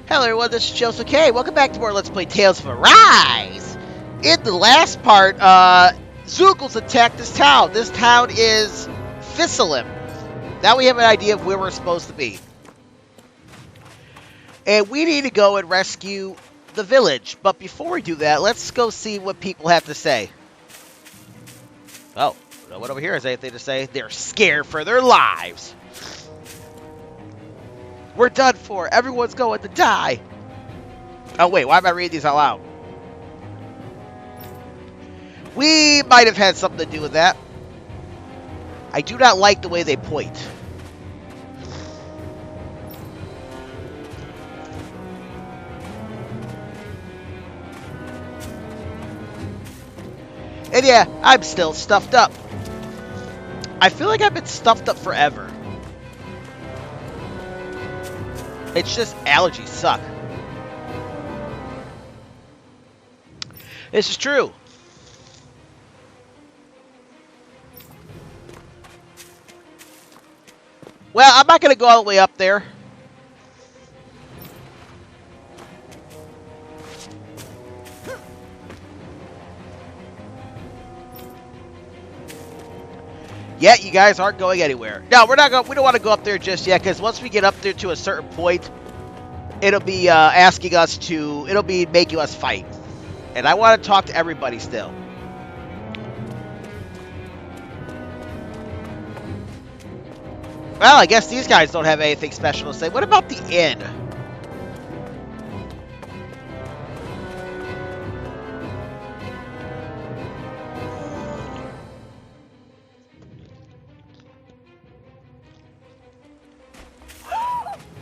Hello everyone, this is Joseph K. Welcome back to more Let's Play Tales of Arise! In the last part, Zeugles attacked this town. This town is Thistlym. Now we have an idea of where we're supposed to be. And we need to go and rescue the village. But before we do that, let's go see what people have to say. Oh, no one over here has anything to say. They're scared for their lives. We're done for. Everyone's going to die. Oh, wait. Why am I reading these out loud? We might have had something to do with that. I do not like the way they point. And yeah, I'm still stuffed up. I feel like I've been stuffed up forever. It's just allergies suck. This is true. Well, I'm not going to go all the way up there. Yeah, you guys aren't going anywhere. No, we're not going. We don't want to go up there just yet, because once we get up there to a certain point, it'll be asking us to. It'll be making us fight, and I want to talk to everybody still. Well, I guess these guys don't have anything special to say. What about the inn?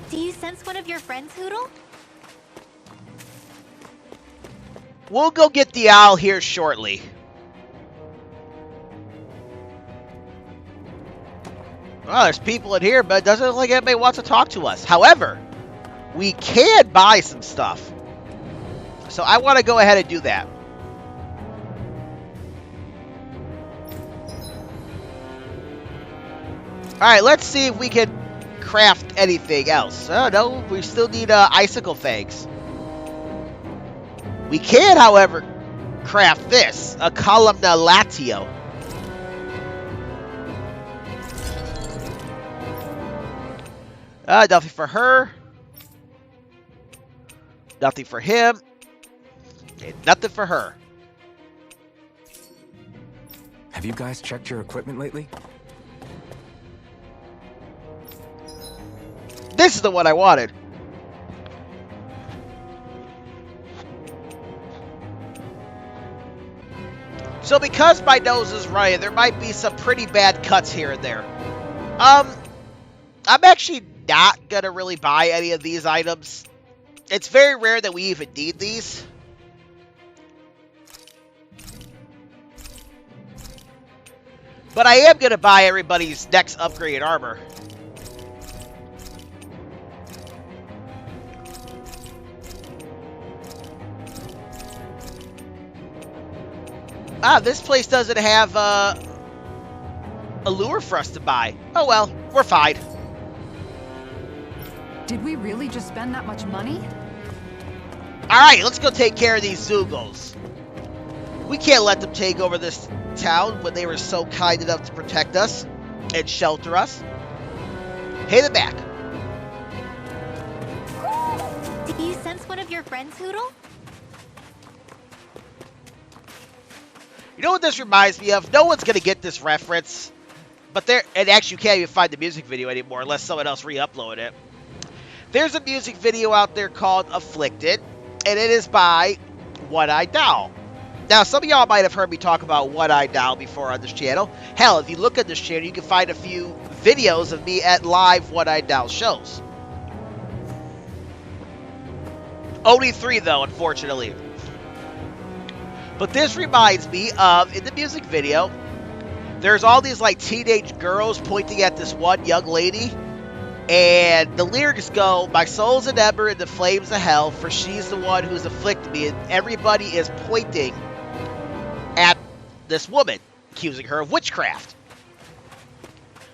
Do you sense one of your friends, Hoodle? We'll go get the owl here shortly. Well, there's people in here, but it doesn't look like anybody wants to talk to us. However, we can buy some stuff. So I want to go ahead and do that. Alright, let's see if we can craft anything else. Oh, no, we still need icicle fangs. We can, however, craft this, a columna latio. Nothing for her. Nothing for him. And nothing for her. Have you guys checked your equipment lately? This is the one I wanted. So because my nose is running, there might be some pretty bad cuts here and there. I'm actually not going to really buy any of these items. It's very rare that we even need these. But I am going to buy everybody's next upgraded armor. Ah, this place doesn't have a lure for us to buy. Oh well, we're fine. Did we really just spend that much money? Alright, let's go take care of these Zeugles. We can't let them take over this town when they were so kind enough to protect us and shelter us. Pay them back. Do you sense one of your friends, Hoodle? You know what this reminds me of? No one's going to get this reference. But there, and actually you can't even find the music video anymore unless someone else re-uploaded it. There's a music video out there called Afflicted, and it is by One-Eyed Doll. Now, some of y'all might have heard me talk about One-Eyed Doll before on this channel. Hell, if you look at this channel, you can find a few videos of me at live One-Eyed Doll shows. Only 3, though, unfortunately. But this reminds me of, in the music video, there's all these, like, teenage girls pointing at this one young lady. And the lyrics go, "My soul's an ember in the flames of hell, for she's the one who's afflicted me." And everybody is pointing at this woman, accusing her of witchcraft.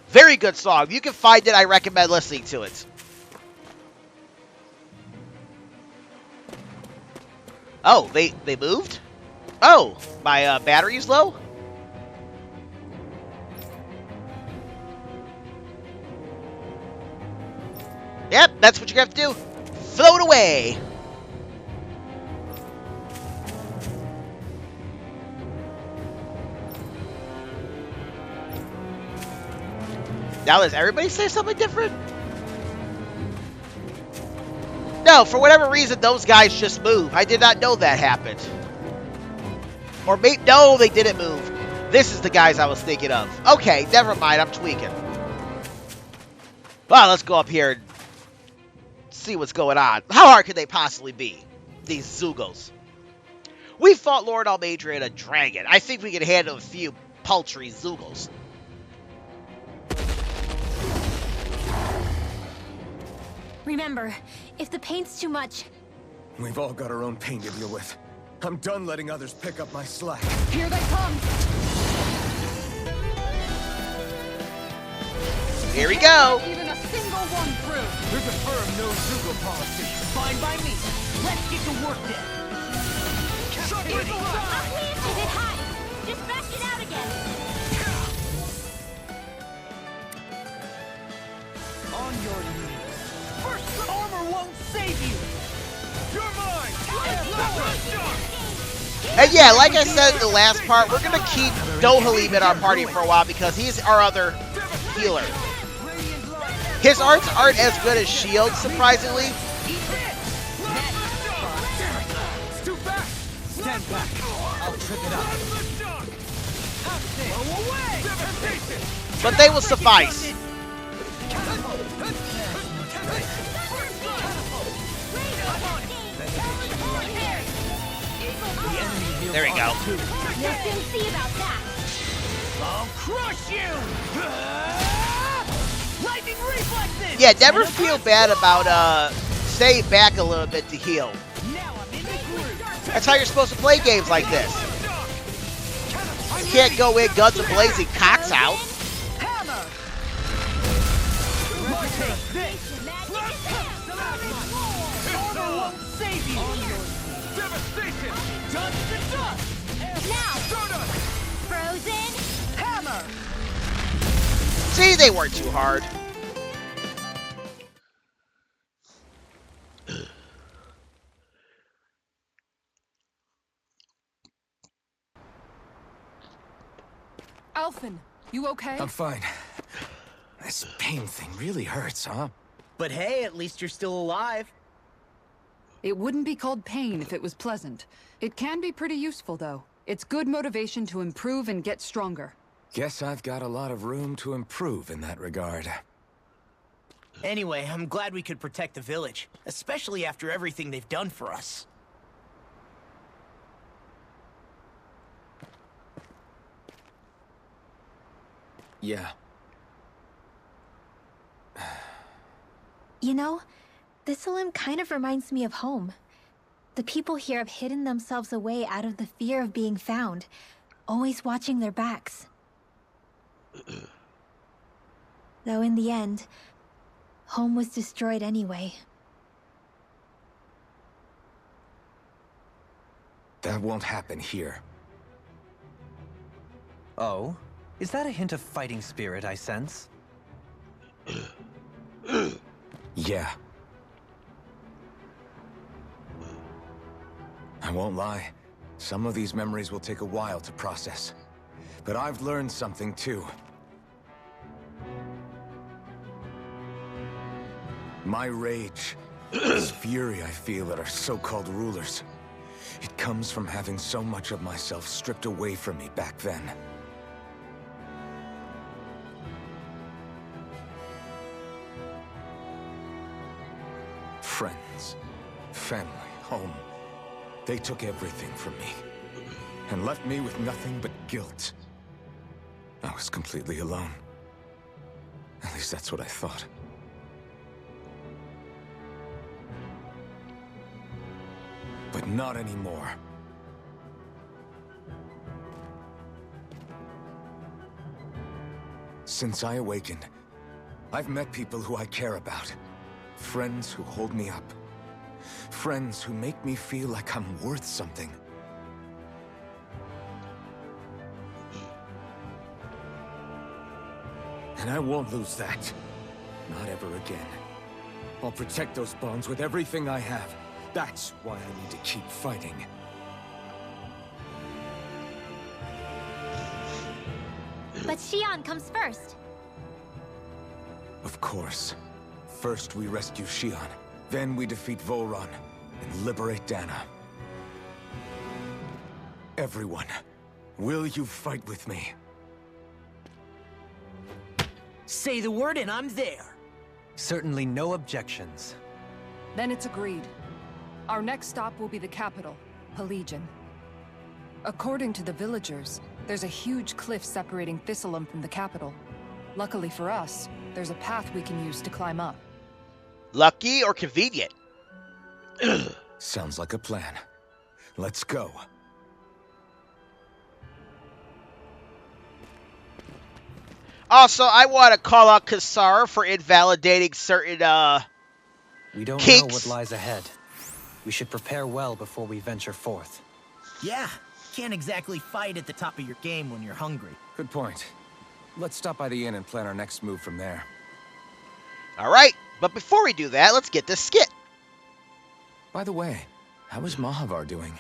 Very good song. If you can find it, I recommend listening to it. Oh, they moved? Oh, my battery's low? Yep, that's what you have to do. Float away. Now, does everybody say something different? No, for whatever reason, those guys just move. I did not know that happened. Or maybe, no, they didn't move. This is the guys I was thinking of. Okay, never mind, I'm tweaking. Well, let's go up here and see what's going on. How hard could they possibly be, these Zeugles? We fought Lord Almadra and a dragon. I think we can handle a few paltry Zeugles. Remember, if the paint's too much... We've all got our own pain to deal with. I'm done letting others pick up my slack. Here they come! Here we go! Even a single one through! There's a firm no Zeugle policy. Fine by me. Let's get to work then. Is it hot? Just bash it out again! On your knees. First, armor won't save you. You're mine! And yeah, like I said in the last part, we're going to keep Dohalim in our party for a while because he's our other healer. His arts aren't as good as Shield, surprisingly. It's too fast. Stand back. I'll trip it up. Blow away. But they will suffice. There we go. We'll soon see about that. I'll crush you. Lightning reflexes. Yeah, never feel bad about staying back a little bit to heal. Now I'm in the groove. That's how you're supposed to play games like this. You can't go in guns a-blazing, cocks out. Hammer. Take this. Armor won't save you. Devastation. Dust to dust. Now! Frozen! Hammer. See, they weren't too hard. Alphen, you okay? I'm fine. This pain thing really hurts, huh? But hey, at least you're still alive. It wouldn't be called pain if it was pleasant. It can be pretty useful, though. It's good motivation to improve and get stronger. Guess I've got a lot of room to improve in that regard. Anyway, I'm glad we could protect the village, especially after everything they've done for us. Yeah. You know, Thistlym kind of reminds me of home. The people here have hidden themselves away out of the fear of being found, always watching their backs. Though in the end, home was destroyed anyway. That won't happen here. Oh? Is that a hint of fighting spirit I sense? Yeah. I won't lie. Some of these memories will take a while to process. But I've learned something too. My rage, this fury I feel at our so-called rulers, it comes from having so much of myself stripped away from me back then. Friends, family, home. They took everything from me, and left me with nothing but guilt. I was completely alone. At least that's what I thought. But not anymore. Since I awakened, I've met people who I care about. Friends who hold me up. Friends who make me feel like I'm worth something. And I won't lose that. Not ever again. I'll protect those bonds with everything I have. That's why I need to keep fighting. But Shion comes first. Of course. First we rescue Shion, then we defeat Volron, and liberate Dana. Everyone, will you fight with me? Say the word and I'm there. Certainly no objections. Then it's agreed. Our next stop will be the capital, Pelegion. According to the villagers, there's a huge cliff separating Thistlym from the capital. Luckily for us, there's a path we can use to climb up. Lucky or convenient? Sounds like a plan. Let's go. Also, I want to call out Kasar for invalidating certain, We don't kinks. know what lies ahead. We should prepare well before we venture forth. Yeah, can't exactly fight at the top of your game when you're hungry. Good point. Let's stop by the inn and plan our next move from there. Alright, but before we do that, let's get this skit. By the way, how is Mahavar doing?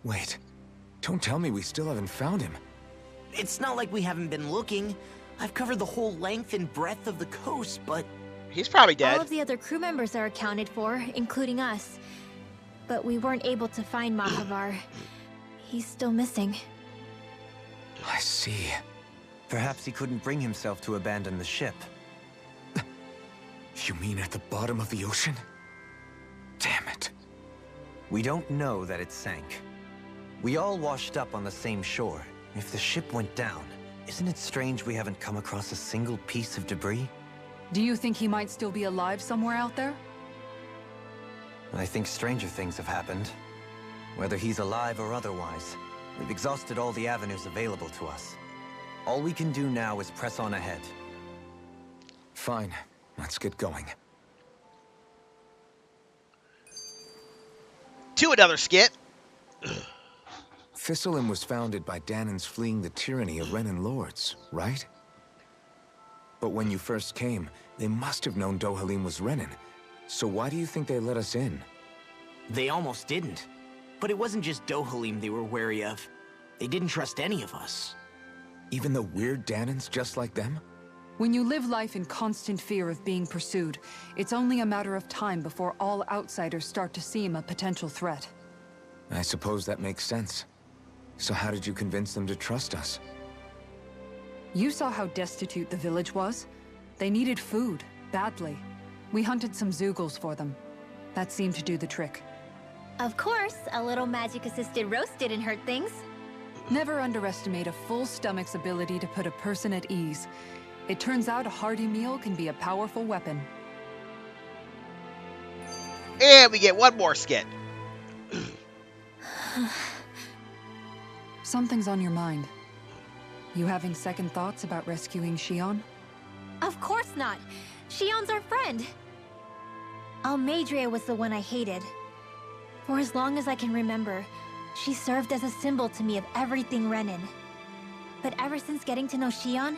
Wait, don't tell me we still haven't found him. It's not like we haven't been looking. I've covered the whole length and breadth of the coast, but... He's probably All dead. of the other crew members are accounted for, including us. But we weren't able to find Mahavar. He's still missing. I see. Perhaps he couldn't bring himself to abandon the ship. You mean at the bottom of the ocean? Damn it. We don't know that it sank. We all washed up on the same shore. If the ship went down, isn't it strange we haven't come across a single piece of debris? Do you think he might still be alive somewhere out there? I think stranger things have happened. Whether he's alive or otherwise, we've exhausted all the avenues available to us. All we can do now is press on ahead. Fine, let's get going. To another skit. Thistlym was founded by Danan's fleeing the tyranny of Renan lords, right? But when you first came, they must have known Dohalim was Renan. So why do you think they let us in? They almost didn't. But it wasn't just Dohalim they were wary of. They didn't trust any of us. Even the weird Danans just like them? When you live life in constant fear of being pursued, it's only a matter of time before all outsiders start to seem a potential threat. I suppose that makes sense. So how did you convince them to trust us? You saw how destitute the village was. They needed food, badly. We hunted some Zeugles for them. That seemed to do the trick. Of course, a little magic-assisted roast didn't hurt things. Never underestimate a full stomach's ability to put a person at ease. It turns out a hearty meal can be a powerful weapon. And we get one more skit. Something's on your mind. You having second thoughts about rescuing Shion? Of course not. Shion's our friend. Almeidrea was the one I hated. For as long as I can remember, she served as a symbol to me of everything Renan. But ever since getting to know Shion,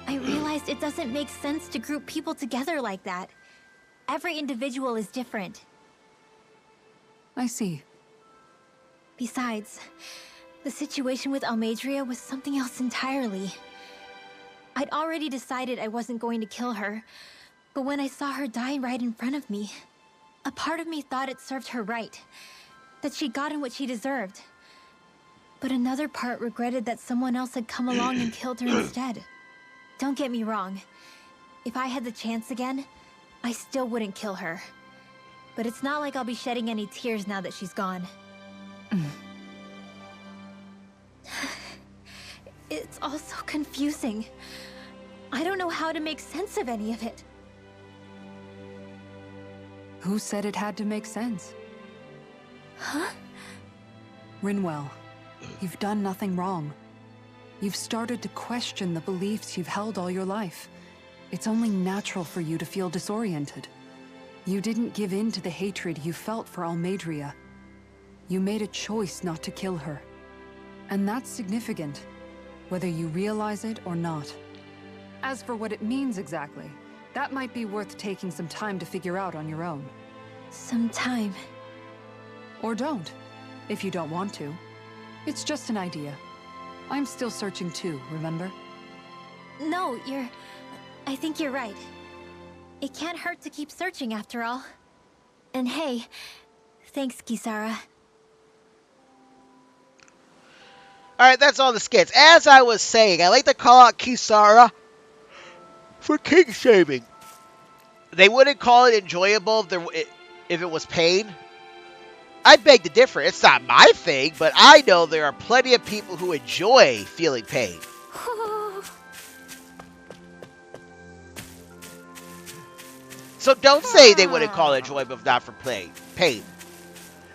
I realized it doesn't make sense to group people together like that. Every individual is different. I see. Besides, the situation with Almeidrea was something else entirely. I'd already decided I wasn't going to kill her, but when I saw her die right in front of me, a part of me thought it served her right, that she'd gotten what she deserved. But another part regretted that someone else had come along and killed her instead. Don't get me wrong. If I had the chance again, I still wouldn't kill her. But it's not like I'll be shedding any tears now that she's gone. It's all so confusing. I don't know how to make sense of any of it. Who said it had to make sense? Huh? Rinwell, you've done nothing wrong. You've started to question the beliefs you've held all your life. It's only natural for you to feel disoriented. You didn't give in to the hatred you felt for Almeidrea. You made a choice not to kill her. And that's significant, whether you realize it or not. As for what it means exactly, that might be worth taking some time to figure out on your own. Some time. Or don't, if you don't want to. It's just an idea. I'm still searching too, remember? No, I think you're right. It can't hurt to keep searching after all. And hey, thanks, Kisara. Alright, that's all the skits. As I was saying, I like to call out Kisara for king shaming. They wouldn't call it enjoyable if it was pain. I beg to differ. It's not my thing, but I know there are plenty of people who enjoy feeling pain. So don't say they wouldn't call it enjoyable if not for pain.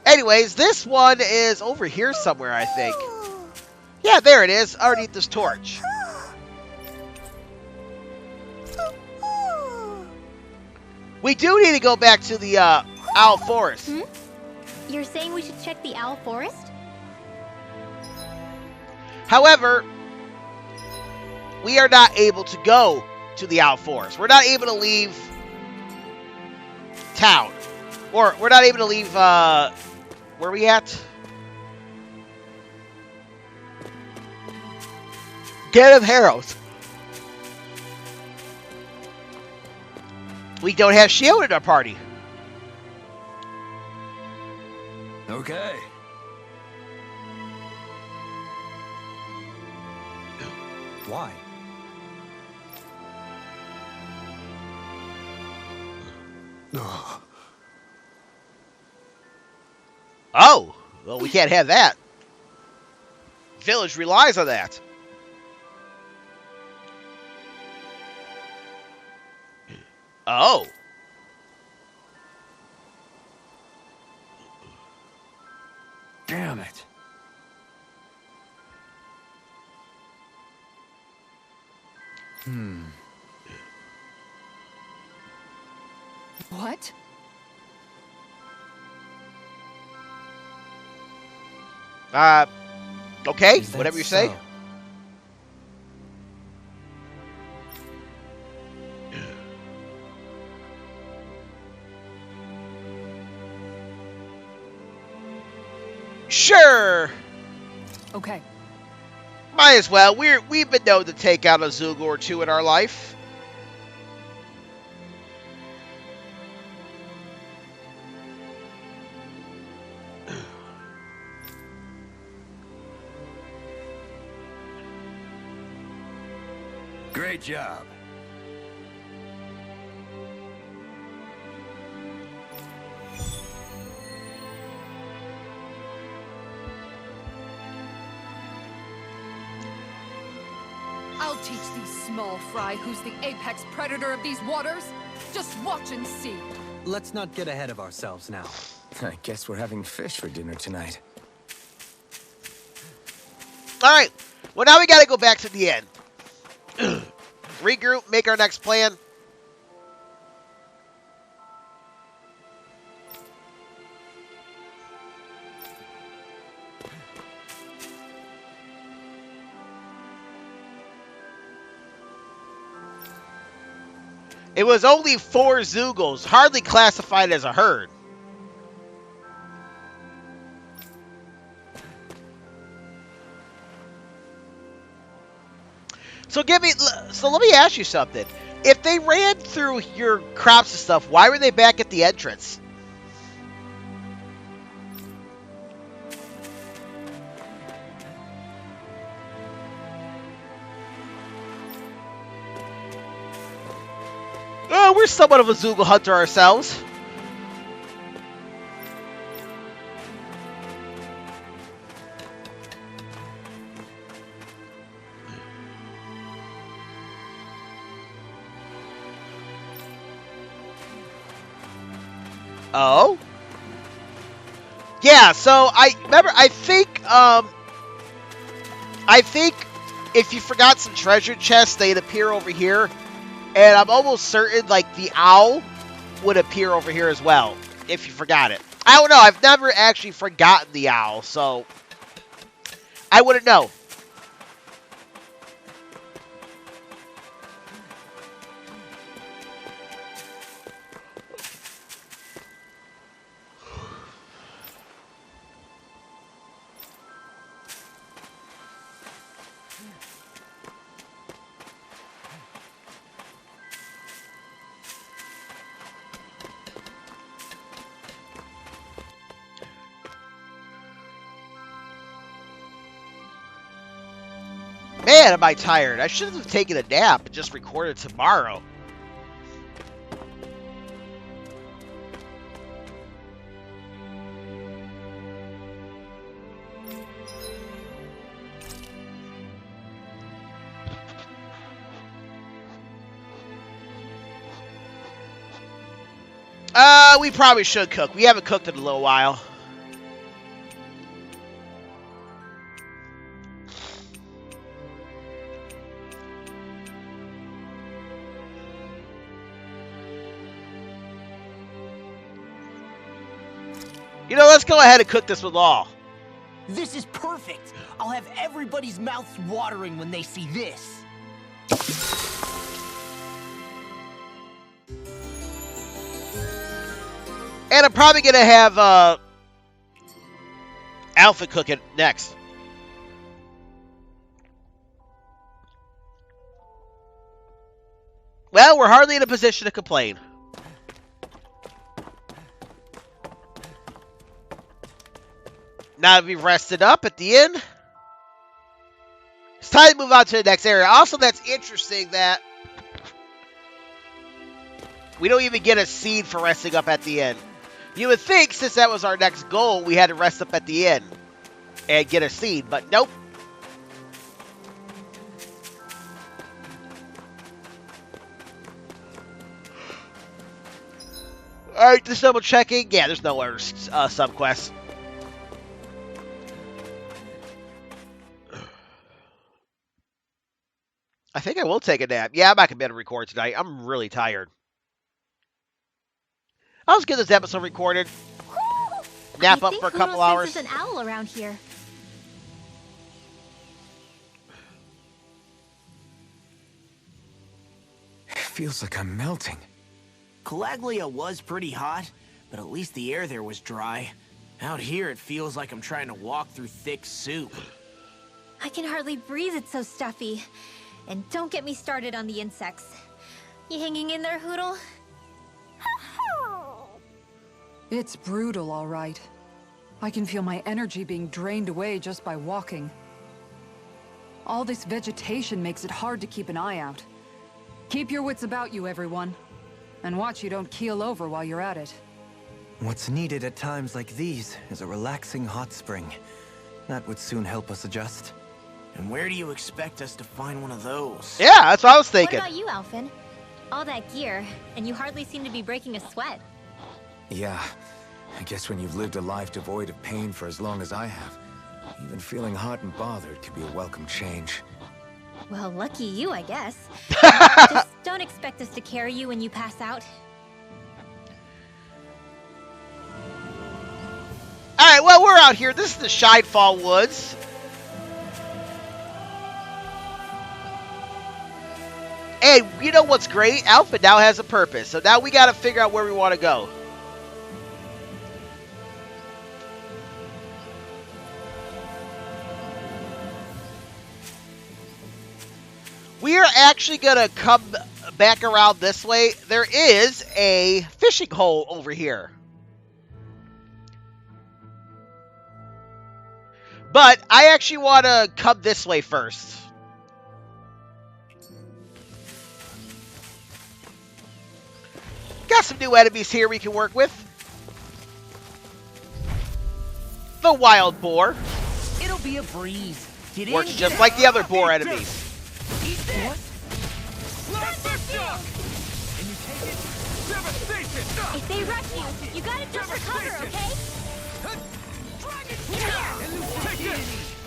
Anyways, this one is over here somewhere, I think. Yeah, there it is, underneath this torch. We do need to go back to the Owl Forest. You're saying we should check the Owl Forest? However, we are not able to go to the Owl Forest. We're not able to leave town. Or we're not able to leave, where are we at? Get of Harrows. We don't have Shield in our party. Okay. Why? Oh, well, we can't have that. Village relies on that. Oh. Damn it. What? Okay, Is that whatever you say. so? Sure. Okay. Might as well. We've been known to take out a Zeugles or two in our life. Great job. I'll teach these small fry who's the apex predator of these waters. Just watch and see. Let's not get ahead of ourselves now. I guess we're having fish for dinner tonight. Alright. Well, now we gotta go back to the end. Regroup, make our next plan. It was only 4 Zeugles, hardly classified as a herd. So let me ask you something. If they ran through your crops and stuff, why were they back at the entrance? Oh, we're somewhat of a Zeugles hunter ourselves. Oh? Yeah, so I think if you forgot some treasure chests, they'd appear over here. And I'm almost certain, like, the owl would appear over here as well, if you forgot it. I don't know. I've never actually forgotten the owl, so I wouldn't know. Man, am I tired. I should have taken a nap and just recorded tomorrow. We probably should cook. We haven't cooked in a little while. You know, let's go ahead and cook this with Law. This is perfect. I'll have everybody's mouths watering when they see this. And I'm probably going to have Alphen cook it next. Well, we're hardly in a position to complain. Now that we've rested up at the inn, it's time to move on to the next area. Also, that's interesting that we don't even get a seed for resting up at the inn. You would think, since that was our next goal, we had to rest up at the inn and get a seed, but nope. Alright, just double checking. Yeah, there's no other sub-quests. I think I will take a nap. Yeah, I'm not going to be able to record tonight. I'm really tired. I'll just get this episode recorded. Nap up for a couple hours. There's an owl around here. It feels like I'm melting. Calaglia was pretty hot, but at least the air there was dry. Out here, it feels like I'm trying to walk through thick soup. I can hardly breathe, it's so stuffy. And don't get me started on the insects. You hanging in there, Hoodle? It's brutal, all right. I can feel my energy being drained away just by walking. All this vegetation makes it hard to keep an eye out. Keep your wits about you, everyone. And watch you don't keel over while you're at it. What's needed at times like these is a relaxing hot spring. That would soon help us adjust. And where do you expect us to find one of those? Yeah, that's what I was thinking. What about you, Alphen? All that gear, and you hardly seem to be breaking a sweat. Yeah, I guess when you've lived a life devoid of pain for as long as I have, even feeling hot and bothered could be a welcome change. Well, lucky you, I guess. Just don't expect us to carry you when you pass out. Alright, well, we're out here. This is the Shinefall Woods. And you know what's great? Alphen now has a purpose. So now we got to figure out where we want to go. We are actually going to come back around this way. There is a fishing hole over here. But I actually want to come this way first. Got some new enemies here we can work with. The wild boar. It'll be a breeze. Get Works in, just get like out. the other boar enemies. Eat this. If they rush you, you gotta jump for cover, okay?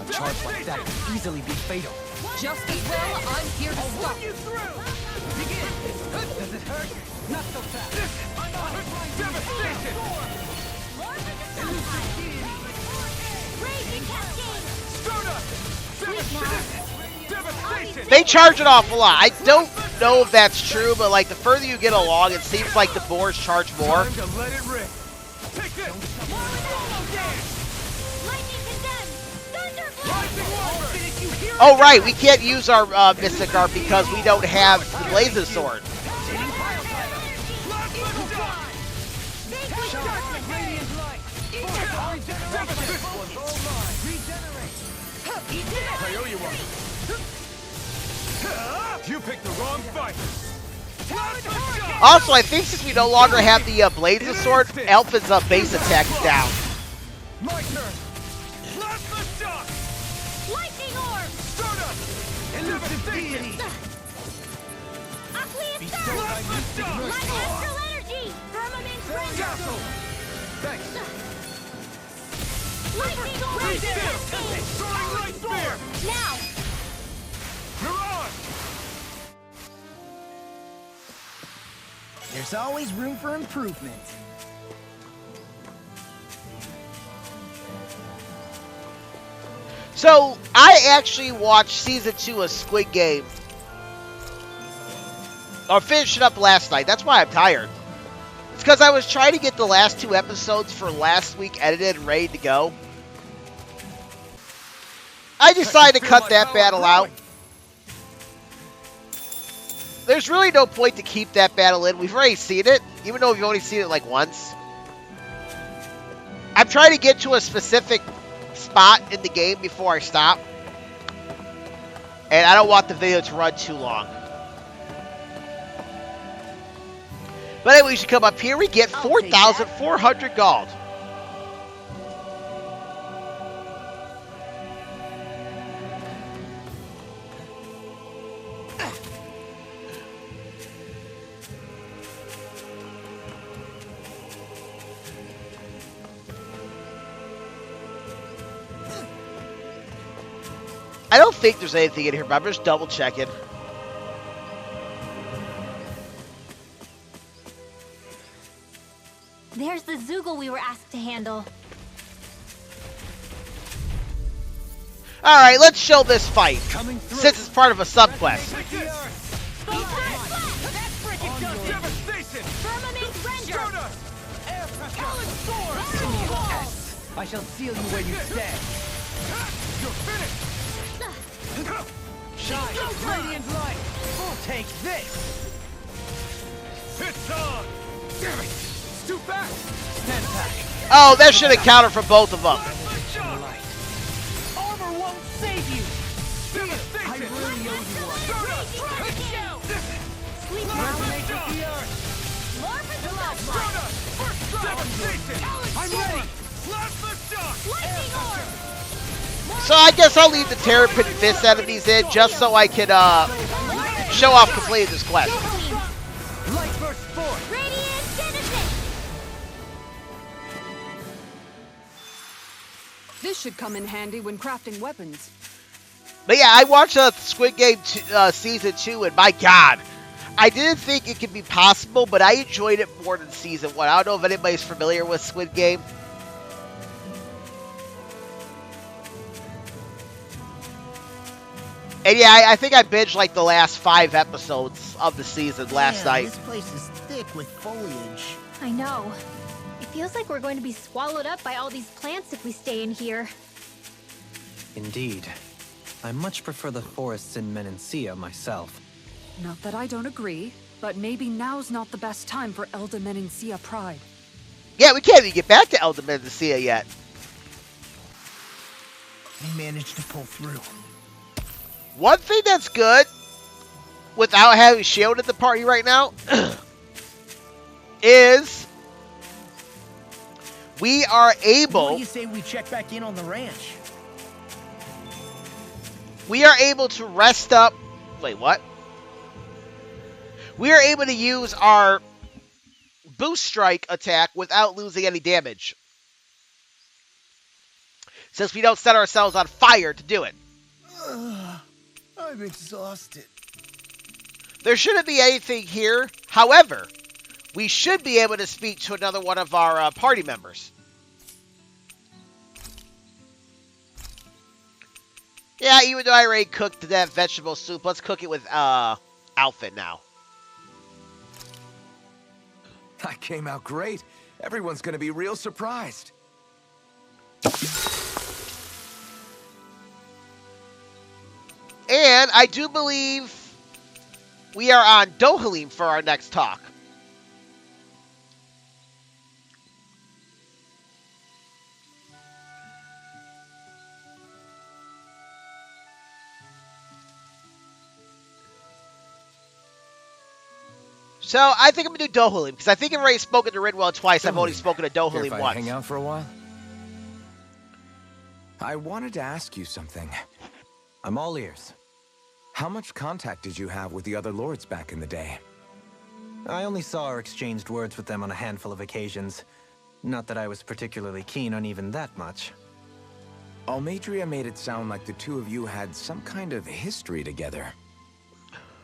A charge like that could easily be fatal. Just as well, I'm here to stop. Begin. They charge it off a lot. I don't know if that's true, but like the further you get along, it seems like the boars charge more. Oh right, we can't use our Mystic Art because we don't have the Blazes Sword. You picked the wrong fight. Also, I think since we no longer have the Blazes Sword, Alphen's base attack is down. My turn. Plasma shock. Lightning orb! Stardust. Devastation. Aqueous Plasma shock. Light astral energy! Firmament render! Castle. Thanks. Lightning orb! Soaring light spear. Now! Mirage. There's always room for improvement. So, I actually watched Season 2 of Squid Game. Or finished it up last night. That's why I'm tired. It's because I was trying to get the last 2 episodes for last week edited and ready to go. I decided to cut that battle out. There's really no point to keep that battle in. We've already seen it, even though we've only seen it like once. I'm trying to get to a specific spot in the game before I stop. And I don't want the video to run too long. But anyway, we should come up here. We get 4,400 gold. I don't think there's anything in here, but I'm just double checking. There's the Zeugle we were asked to handle. Alright, let's show this fight, since it's part of a subquest. I shall seal you where you stand. You're finished. Shine, radiant light. Take this. It's on. Damn it. It's too fast. Stand back. Oh, that should have counted for both of them. Light. Armor won't save you. I really owe you one. Sleep Resonate with the earth. More for the last Devastation. I'm ready. Plasma shock. Lightning orb! So I guess I'll leave the Terrapin Fist enemies in just so I can show off completing this quest. Light burst forth. Radiant citizen! This should come in handy when crafting weapons. But yeah, I watched Squid Game Season 2, and my god, I didn't think it could be possible, but I enjoyed it more than Season 1. I don't know if anybody's familiar with Squid Game. And yeah, I think I binged like the last 5 episodes of the season last night. This place is thick with foliage. I know. It feels like we're going to be swallowed up by all these plants if we stay in here. Indeed. I much prefer the forests in Menancia myself. Not that I don't agree, but maybe now's not the best time for Elda Menancia Pride. Yeah, we can't even get back to Elder Menancia yet. We managed to pull through. One thing that's good, without having Shield at the party right now, is we are What do able... you say we check back in on the ranch? We are able to rest up... Wait, what? We are able to use our boost strike attack without losing any damage, since we don't set ourselves on fire to do it. I'm exhausted. There shouldn't be anything here. However, we should be able to speak to another one of our party members. Yeah, even though I already cooked that vegetable soup, let's cook it with Alphen now. That came out great. Everyone's gonna be real surprised. And I do believe we are on Dohalim for our next talk. So I think I'm gonna do Dohalim because I think I've already spoken to Ridwell twice. I've only spoken to Care Dohalim if I once. hang out for a while? I wanted to ask you something. I'm all ears. How much contact did you have with the other lords back in the day? I only saw or exchanged words with them on a handful of occasions. Not that I was particularly keen on even that much. Almadria made it sound like the two of you had some kind of history together.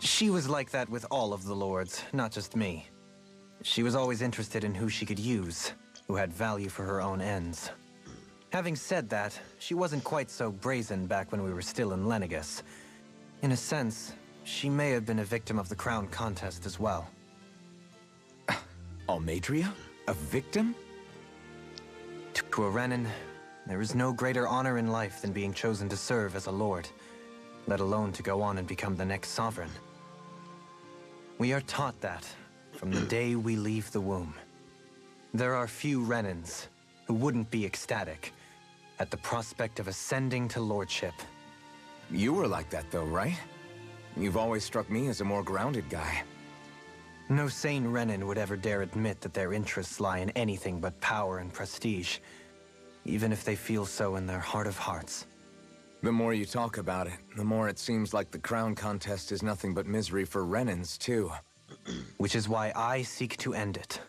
She was like that with all of the lords, not just me. She was always interested in who she could use, who had value for her own ends. Having said that, she wasn't quite so brazen back when we were still in Lenegus. In a sense, she may have been a victim of the crown contest as well. Almadria? A victim? To a Renin, there is no greater honor in life than being chosen to serve as a lord, let alone to go on and become the next sovereign. We are taught that from the day we leave the womb. There are few Renins who wouldn't be ecstatic at the prospect of ascending to lordship. You were like that though, right? You've always struck me as a more grounded guy. No sane Renin would ever dare admit that their interests lie in anything but power and prestige, even if they feel so in their heart of hearts. The more you talk about it, the more it seems like the crown contest is nothing but misery for Renins, too. Which is why I seek to end it.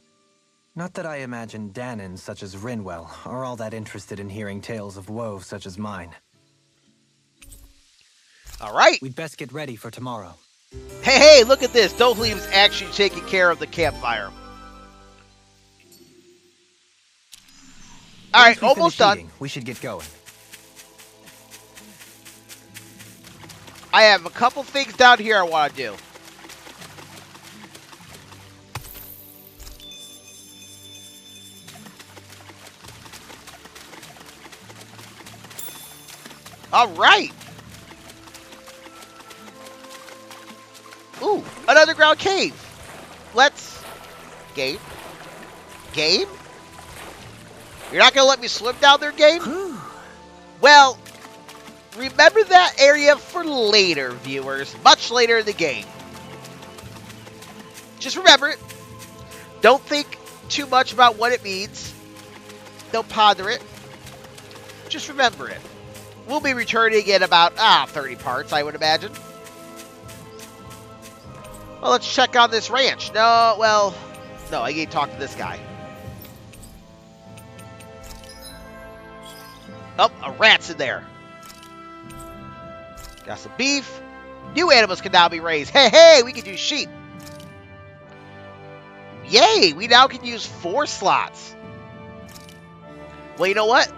Not that I imagine Danins such as Rinwell are all that interested in hearing tales of woe such as mine. All right. We'd best get ready for tomorrow. Hey, look at this. Dohalim's actually taking care of the campfire. All right, almost done. Eating, we should get going. I have a couple things down here I want to do. All right. Ooh, an underground cave. Let's... Game? Game? You're not going to let me swim down there, game? Well... Remember that area for later, viewers. Much later in the game. Just remember it. Don't think too much about what it means. Don't ponder it. Just remember it. We'll be returning in about 30 parts, I would imagine. Well, let's check on this ranch. No, well... No, I need to talk to this guy. Oh, a rat's in there. Got some beef. New animals can now be raised. Hey, hey, we can do sheep. Yay, we now can use 4 slots. Well, you know what?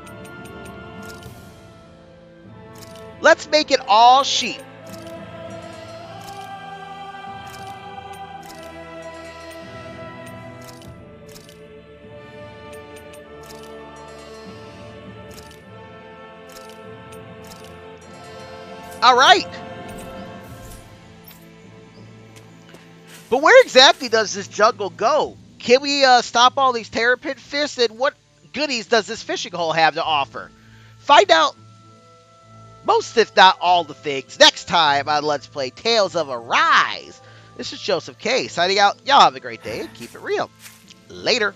Let's make it all sheep. All right. But where exactly does this jungle go? Can we stop all these terrapin fish? And what goodies does this fishing hole have to offer? Find out most, if not all, the things next time on Let's Play Tales of Arise. This is Joseph K. signing out. Y'all have a great day and keep it real. Later.